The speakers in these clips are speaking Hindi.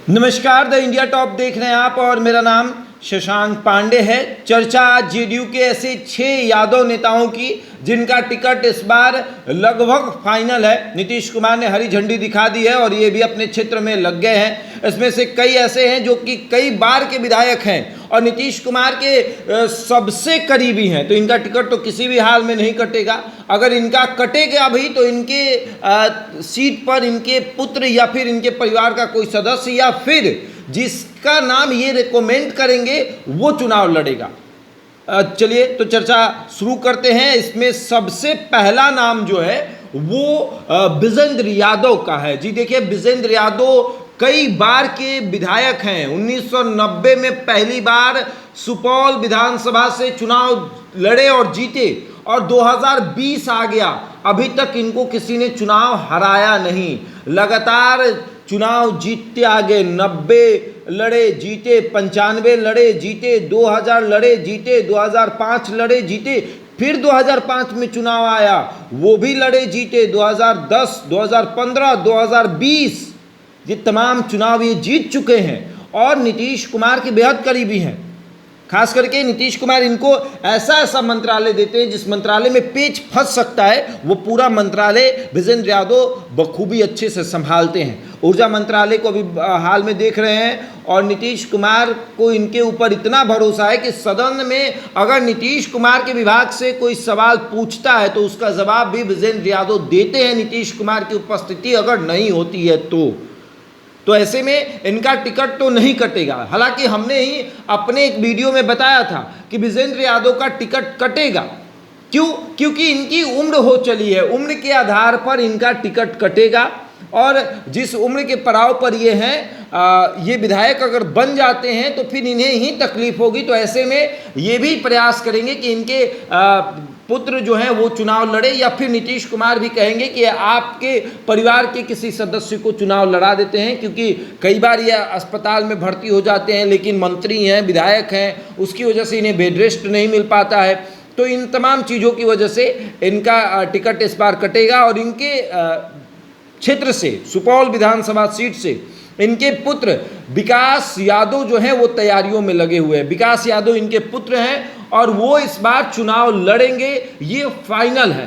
नमस्कार, द इंडिया टॉप देख रहे हैं आप और मेरा नाम शशांक पांडे है। चर्चा जेडीयू के ऐसे 6 यादव नेताओं की जिनका टिकट इस बार लगभग फाइनल है। नीतीश कुमार ने हरी झंडी दिखा दी है और ये भी अपने क्षेत्र में लग गए हैं। इसमें से कई ऐसे हैं जो कि कई बार के विधायक हैं और नीतीश कुमार के सबसे करीबी हैं, तो इनका टिकट तो किसी भी हाल में नहीं कटेगा। अगर इनका कटेगा भी तो इनके सीट पर इनके पुत्र या फिर इनके परिवार का कोई सदस्य या फिर जिसका नाम ये रिकमेंड करेंगे वो चुनाव लड़ेगा। चलिए तो चर्चा शुरू करते हैं। इसमें सबसे पहला नाम जो है वो विजेंद्र यादव का है। जी देखिए, विजेंद्र यादव कई बार के विधायक हैं। 1990 में पहली बार सुपौल विधानसभा से चुनाव लड़े और जीते और 2020 आ गया, अभी तक इनको किसी ने चुनाव हराया नहीं। लगातार चुनाव जीतते आगे 90 लड़े जीते, 95 लड़े जीते, 2000 लड़े जीते, 2005 लड़े जीते, फिर 2005 में चुनाव आया वो भी लड़े जीते, 2010, 2015, 2020 ये तमाम चुनाव ये जीत चुके हैं और नीतीश कुमार के बेहद करीबी हैं। खास करके नीतीश कुमार इनको ऐसा मंत्रालय देते हैं जिस मंत्रालय में पेच फंस सकता है, वो पूरा मंत्रालय विजेंद्र यादव बखूबी अच्छे से संभालते हैं। ऊर्जा मंत्रालय को अभी हाल में देख रहे हैं और नीतीश कुमार को इनके ऊपर इतना भरोसा है कि सदन में अगर नीतीश कुमार के विभाग से कोई सवाल पूछता है तो उसका जवाब भी विजेंद्र यादव देते हैं, नीतीश कुमार की उपस्थिति अगर नहीं होती है तो ऐसे में इनका टिकट तो नहीं कटेगा। हालांकि हमने ही अपने एक वीडियो में बताया था कि विजेंद्र यादव का टिकट कटेगा। क्यों? क्योंकि इनकी उम्र हो चली है, उम्र के आधार पर इनका टिकट कटेगा और जिस उम्र के पड़ाव पर ये हैं, ये विधायक अगर बन जाते हैं तो फिर इन्हें ही तकलीफ होगी। तो ऐसे में ये भी प्रयास करेंगे कि इनके पुत्र जो हैं वो चुनाव लड़े या फिर नीतीश कुमार भी कहेंगे कि आपके परिवार के किसी सदस्य को चुनाव लड़ा देते हैं, क्योंकि कई बार ये अस्पताल में भर्ती हो जाते हैं लेकिन मंत्री हैं, विधायक हैं, उसकी वजह से इन्हें बेड रेस्ट नहीं मिल पाता है। तो इन तमाम चीज़ों की वजह से इनका टिकट इस बार कटेगा और इनके क्षेत्र से, सुपौल विधानसभा सीट से, इनके पुत्र विकास यादव जो हैं वो तैयारियों में लगे हुए हैं। विकास यादव इनके पुत्र हैं और वो इस बार चुनाव लड़ेंगे, ये फाइनल है।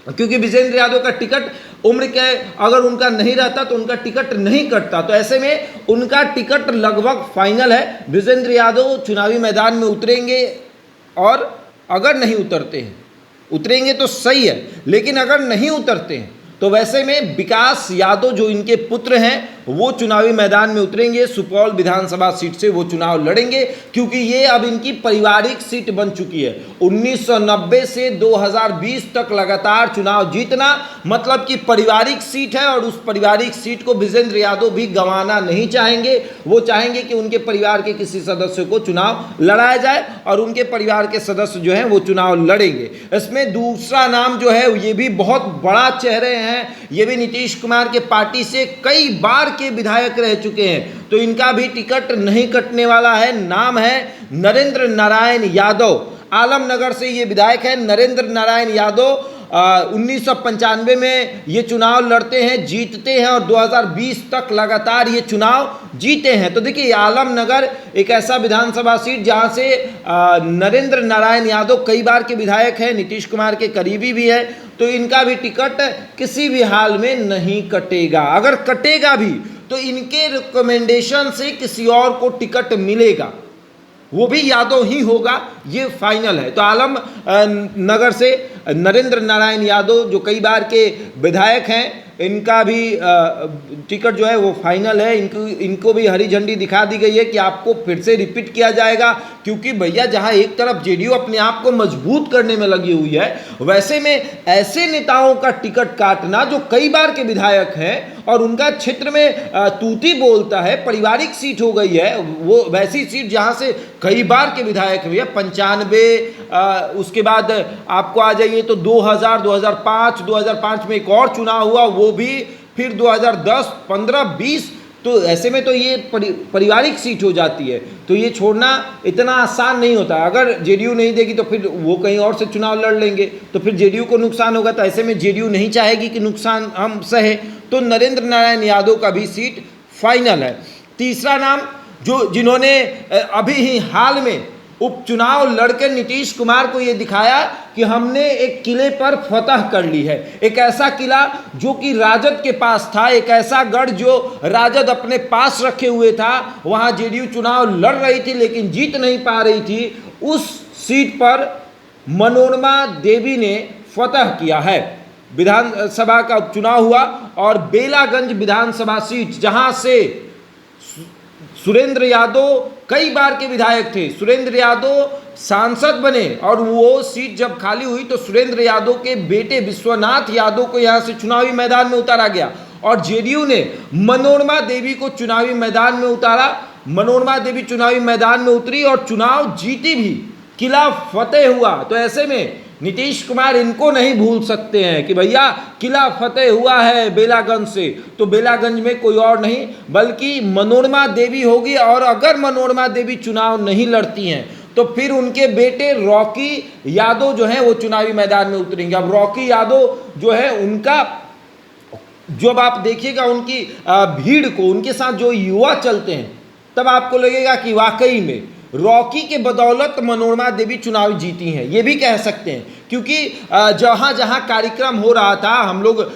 क्योंकि विजेंद्र यादव का टिकट उम्र के अगर उनका नहीं रहता तो उनका टिकट नहीं कटता, तो ऐसे में उनका टिकट लगभग फाइनल है। विजेंद्र यादव चुनावी मैदान में उतरेंगे और अगर नहीं उतरेंगे तो सही है, लेकिन अगर नहीं उतरते हैं तो वैसे में विकास यादव जो इनके पुत्र हैं वो चुनावी मैदान में उतरेंगे, सुपौल विधानसभा सीट से वो चुनाव लड़ेंगे, क्योंकि ये अब इनकी पारिवारिक सीट बन चुकी है। 1990 से 2020 तक लगातार चुनाव जीतना मतलब कि पारिवारिक सीट है और उस पारिवारिक सीट को विजेंद्र यादव भी गंवाना नहीं चाहेंगे। वो चाहेंगे कि उनके परिवार के किसी सदस्य को चुनाव लड़ाया जाए और उनके परिवार के सदस्य जो हैं वो चुनाव लड़ेंगे। इसमें दूसरा नाम जो है ये भी बहुत बड़ा चेहरे हैं, ये भी नीतीश कुमार के पार्टी से कई बार के विधायक रह चुके हैं, तो इनका भी टिकट नहीं कटने वाला है। नाम है नरेंद्र नारायण यादव। आलमनगर से ये विधायक है नरेंद्र नारायण यादव। 1995 में ये चुनाव लड़ते हैं, जीतते हैं और 2020 तक लगातार ये चुनाव जीते हैं। तो देखिए, आलमनगर एक ऐसा विधानसभा सीट जहां से नरेंद्र नारायण यादव कई बार के विधायक हैं, नितीश कुमार के करीबी भी है, तो इनका भी टिकट किसी भी हाल में नहीं कटेगा। अगर कटेगा भी तो इनके रिकमेंडेशन से किसी और को टिकट मिलेगा, वो भी यादव ही होगा, ये फाइनल है। तो आलम नगर से नरेंद्र नारायण यादव जो कई बार के विधायक हैं, इनका भी टिकट जो है वो फाइनल है। इनको भी हरी झंडी दिखा दी गई है कि आपको फिर से रिपीट किया जाएगा, क्योंकि भैया जहां एक तरफ जेडीयू अपने आप को मजबूत करने में लगी हुई है, वैसे में ऐसे नेताओं का टिकट काटना जो कई बार के विधायक हैं और उनका क्षेत्र में तूती बोलता है, पारिवारिक सीट हो गई है, वो वैसी सीट जहां से कई बार के विधायक भैया 95, उसके बाद आपको आ जाइए तो 2000, 2005 में एक और चुनाव हुआ, वो भी फिर 2010, 15, 20, तो ऐसे में तो ये पारिवारिक सीट हो जाती है, तो ये छोड़ना इतना आसान नहीं होता। अगर जेडीयू नहीं देगी तो फिर वो कहीं और से चुनाव लड़ लेंगे, तो फिर जेडीयू को नुकसान होगा। तो ऐसे में जेडीयू नहीं चाहेगी कि नुकसान हम सहे, तो नरेंद्र नारायण यादव का भी सीट फाइनल है। तीसरा नाम जिन्होंने अभी ही हाल में उपचुनाव लड़कर नीतीश कुमार को ये दिखाया कि हमने एक किले पर फतह कर ली है, एक ऐसा किला जो कि राजद के पास था, एक ऐसा गढ़ जो राजद अपने पास रखे हुए था, वहां जेडीयू चुनाव लड़ रही थी लेकिन जीत नहीं पा रही थी, उस सीट पर मनोरमा देवी ने फतह किया है। विधानसभा का उपचुनाव हुआ और बेलागंज विधानसभा सीट, जहां से सुरेंद्र यादव कई बार के विधायक थे, सुरेंद्र यादव सांसद बने और वो सीट जब खाली हुई तो सुरेंद्र यादव के बेटे विश्वनाथ यादव को यहां से चुनावी मैदान में उतारा गया और जेडीयू ने मनोरमा देवी को चुनावी मैदान में उतारा। मनोरमा देवी चुनावी मैदान में उतरी और चुनाव जीती भी, किला फतेह हुआ। तो ऐसे में नीतीश कुमार इनको नहीं भूल सकते हैं कि भैया किला फतेह हुआ है बेलागंज से, तो बेलागंज में कोई और नहीं बल्कि मनोरमा देवी होगी। और अगर मनोरमा देवी चुनाव नहीं लड़ती हैं तो फिर उनके बेटे रॉकी यादव जो है वो चुनावी मैदान में उतरेंगे। अब रॉकी यादव जो है उनका, जब आप देखिएगा उनकी भीड़ को, उनके साथ जो युवा चलते हैं, तब आपको लगेगा कि वाकई में रॉकी के बदौलत मनोरमा देवी चुनाव जीती हैं, ये भी कह सकते हैं। क्योंकि जहाँ जहाँ कार्यक्रम हो रहा था, हम लोग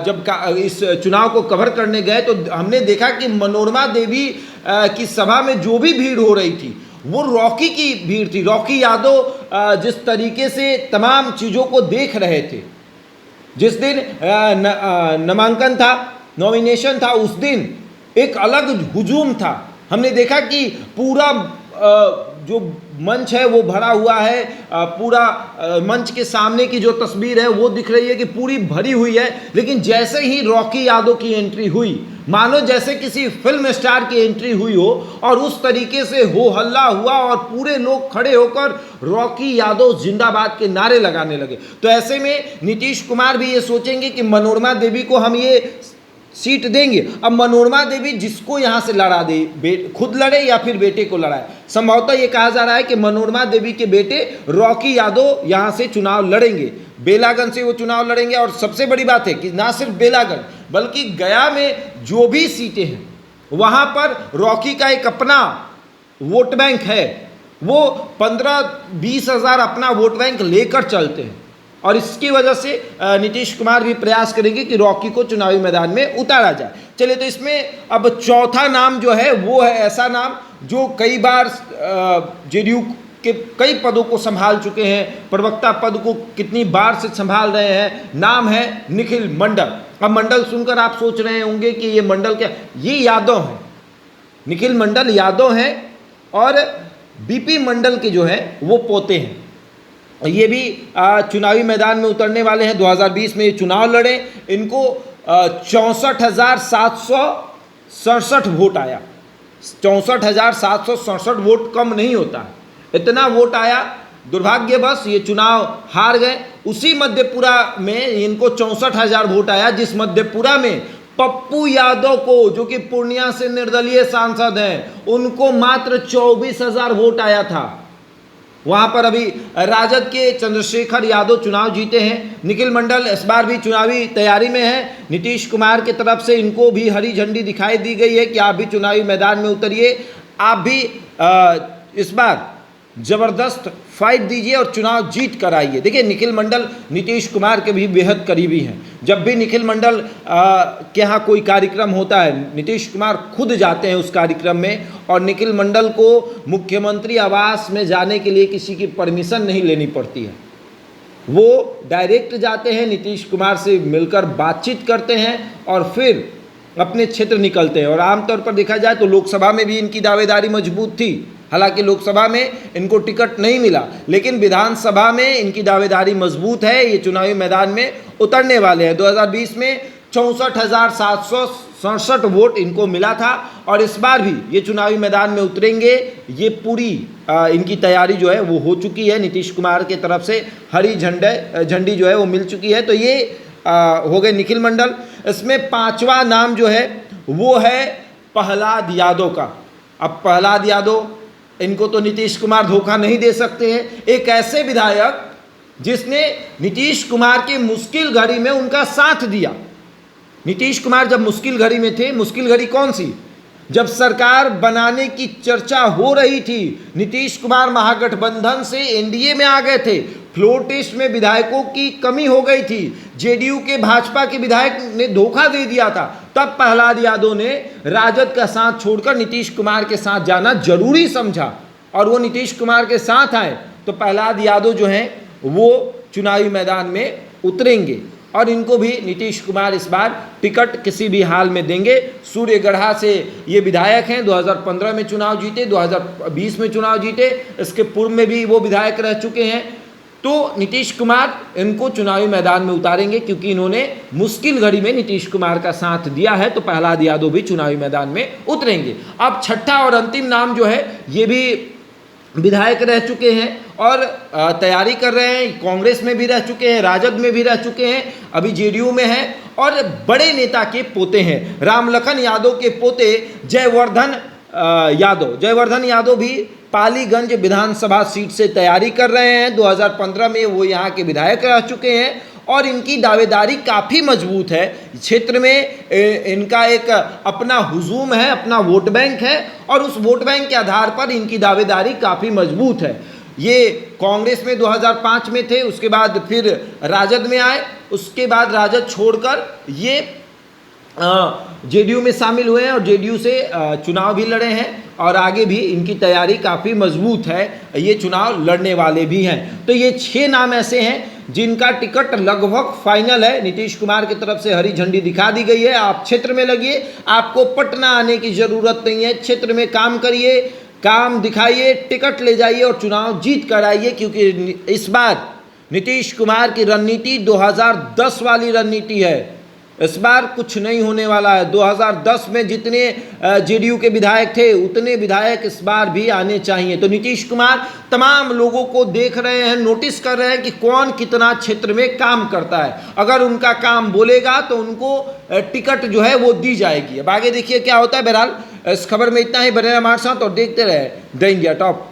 जब इस चुनाव को कवर करने गए तो हमने देखा कि मनोरमा देवी की सभा में जो भी भीड़ हो रही थी वो रॉकी की भीड़ थी। रॉकी यादव जिस तरीके से तमाम चीज़ों को देख रहे थे, जिस दिन नामांकन था, नॉमिनेशन था, उस दिन एक अलग हुजूम था। हमने देखा कि पूरा जो मंच है वो भरा हुआ है, पूरा मंच के सामने की जो तस्वीर है वो दिख रही है कि पूरी भरी हुई है। लेकिन जैसे ही रॉकी यादव की एंट्री हुई, मानो जैसे किसी फिल्म स्टार की एंट्री हुई हो, और उस तरीके से हो हल्ला हुआ और पूरे लोग खड़े होकर रॉकी यादव जिंदाबाद के नारे लगाने लगे। तो ऐसे में नीतीश कुमार भी ये सोचेंगे कि मनोरमा देवी को हम ये सीट देंगे। अब मनोरमा देवी जिसको यहाँ से लड़ा दे, खुद लड़े या फिर बेटे को लड़ाए, संभवतः ये कहा जा रहा है कि मनोरमा देवी के बेटे रॉकी यादव यहाँ से चुनाव लड़ेंगे, बेलागंज से वो चुनाव लड़ेंगे। और सबसे बड़ी बात है कि ना सिर्फ बेलागंज बल्कि गया में जो भी सीटें हैं वहाँ पर रॉकी का एक अपना वोट बैंक है, वो 15-20 हज़ार अपना वोट बैंक लेकर चलते हैं। और इसकी वजह से नीतीश कुमार भी प्रयास करेंगे कि रॉकी को चुनावी मैदान में उतारा जाए। चलिए, तो इसमें अब चौथा नाम जो है वो है ऐसा नाम जो कई बार जेडीयू के कई पदों को संभाल चुके हैं, प्रवक्ता पद को कितनी बार से संभाल रहे हैं। नाम है निखिल मंडल। अब मंडल सुनकर आप सोच रहे होंगे कि ये मंडल क्या, ये यादव हैं, निखिल मंडल यादव हैं और बीपी मंडल के जो है वो पोते हैं। ये भी चुनावी मैदान में उतरने वाले हैं। 2020 में ये चुनाव लड़े, इनको 64,767 वोट आया। 64,767 वोट कम नहीं होता, इतना वोट आया। दुर्भाग्यवश ये चुनाव हार गए। उसी मधेपुरा में इनको 64,000 वोट आया, जिस मधेपुरा में पप्पू यादव को, जो कि पूर्णिया से निर्दलीय सांसद हैं, उनको मात्र 24,000 वोट आया था। वहां पर अभी राजद के चंद्रशेखर यादव चुनाव जीते हैं। निखिल मंडल इस बार भी चुनावी तैयारी में है। नीतीश कुमार की तरफ से इनको भी हरी झंडी दिखाई दी गई है कि आप भी चुनावी मैदान में उतरिए, आप भी इस बार जबरदस्त फाइट दीजिए और चुनाव जीत कर आइए। देखिए, निखिल मंडल नीतीश कुमार के भी बेहद करीबी हैं। जब भी निखिल मंडल के यहाँ कोई कार्यक्रम होता है, नीतीश कुमार खुद जाते हैं उस कार्यक्रम में, और निखिल मंडल को मुख्यमंत्री आवास में जाने के लिए किसी की परमिशन नहीं लेनी पड़ती है। वो डायरेक्ट जाते हैं, नीतीश कुमार से मिलकर बातचीत करते हैं और फिर अपने क्षेत्र निकलते हैं। और आमतौर पर देखा जाए तो लोकसभा में भी इनकी दावेदारी मजबूत थी। हालांकि लोकसभा में इनको टिकट नहीं मिला, लेकिन विधानसभा में इनकी दावेदारी मजबूत है। ये चुनावी मैदान में उतरने वाले हैं। 2020 में 64,767 वोट इनको मिला था और इस बार भी ये चुनावी मैदान में उतरेंगे। ये पूरी इनकी तैयारी जो है वो हो चुकी है। नीतीश कुमार की तरफ से हरी झंडी जो है वो मिल चुकी है। तो ये हो गए निखिल मंडल। इसमें पांचवा नाम जो है वो है प्रहलाद यादव का। अब प्रहलाद यादव, इनको तो नीतीश कुमार धोखा नहीं दे सकते हैं। एक ऐसे विधायक जिसने नीतीश कुमार की मुश्किल घड़ी में उनका साथ दिया। नीतीश कुमार जब मुश्किल घड़ी में थे, मुश्किल घड़ी कौन सी, जब सरकार बनाने की चर्चा हो रही थी, नीतीश कुमार महागठबंधन से एनडीए में आ गए थे, फ्लोर टेस्ट में विधायकों की कमी हो गई थी, जेडीयू के भाजपा के विधायक ने धोखा दे दिया था, तब प्रहलाद यादव ने राजद का साथ छोड़कर नीतीश कुमार के साथ जाना जरूरी समझा और वो नीतीश कुमार के साथ आए। तो प्रहलाद यादव जो हैं वो चुनावी मैदान में उतरेंगे और इनको भी नीतीश कुमार इस बार टिकट किसी भी हाल में देंगे। सूर्यगढ़ा से ये विधायक हैं, 2015 में चुनाव जीते, 2020 में चुनाव जीते, इसके पूर्व में भी वो विधायक रह चुके हैं। तो नीतीश कुमार इनको चुनावी मैदान में उतारेंगे क्योंकि इन्होंने मुश्किल घड़ी में नीतीश कुमार का साथ दिया है। तो प्रहलाद यादव भी चुनावी मैदान में उतरेंगे। अब छठा और अंतिम नाम जो है ये भी विधायक रह चुके हैं और तैयारी कर रहे हैं, कांग्रेस में भी रह चुके हैं, राजद में भी रह चुके हैं, अभी जेडीयू में हैं और बड़े नेता के पोते हैं। रामलखन यादव के पोते जयवर्धन यादव भी पालीगंज विधानसभा सीट से तैयारी कर रहे हैं। 2015 में वो यहाँ के विधायक रह चुके हैं और इनकी दावेदारी काफ़ी मजबूत है। क्षेत्र में इनका एक अपना हुजूम है, अपना वोट बैंक है और उस वोट बैंक के आधार पर इनकी दावेदारी काफ़ी मजबूत है। ये कांग्रेस में 2005 में थे, उसके बाद फिर राजद में आए, उसके बाद राजद छोड़कर ये जेडीयू में शामिल हुए हैं और जेडीयू से चुनाव भी लड़े हैं और आगे भी इनकी तैयारी काफ़ी मजबूत है, ये चुनाव लड़ने वाले भी हैं। तो ये 6 नाम ऐसे हैं जिनका टिकट लगभग फाइनल है। नीतीश कुमार की तरफ से हरी झंडी दिखा दी गई है। आप क्षेत्र में लगिए, आपको पटना आने की ज़रूरत नहीं है, क्षेत्र में काम करिए, काम दिखाइए, टिकट ले जाइए और चुनाव जीत कर आइए, क्योंकि इस बार नीतीश कुमार की रणनीति 2010 वाली रणनीति है। इस बार कुछ नहीं होने वाला है। 2010 में जितने जेडीयू के विधायक थे उतने विधायक इस बार भी आने चाहिए। तो नीतीश कुमार तमाम लोगों को देख रहे हैं, नोटिस कर रहे हैं कि कौन कितना क्षेत्र में काम करता है। अगर उनका काम बोलेगा तो उनको टिकट जो है वो दी जाएगी। अब आगे देखिए क्या होता है। बहरहाल इस खबर में इतना ही। बने रहे हमारे साथ और देखते रहे द इंडिया टॉप।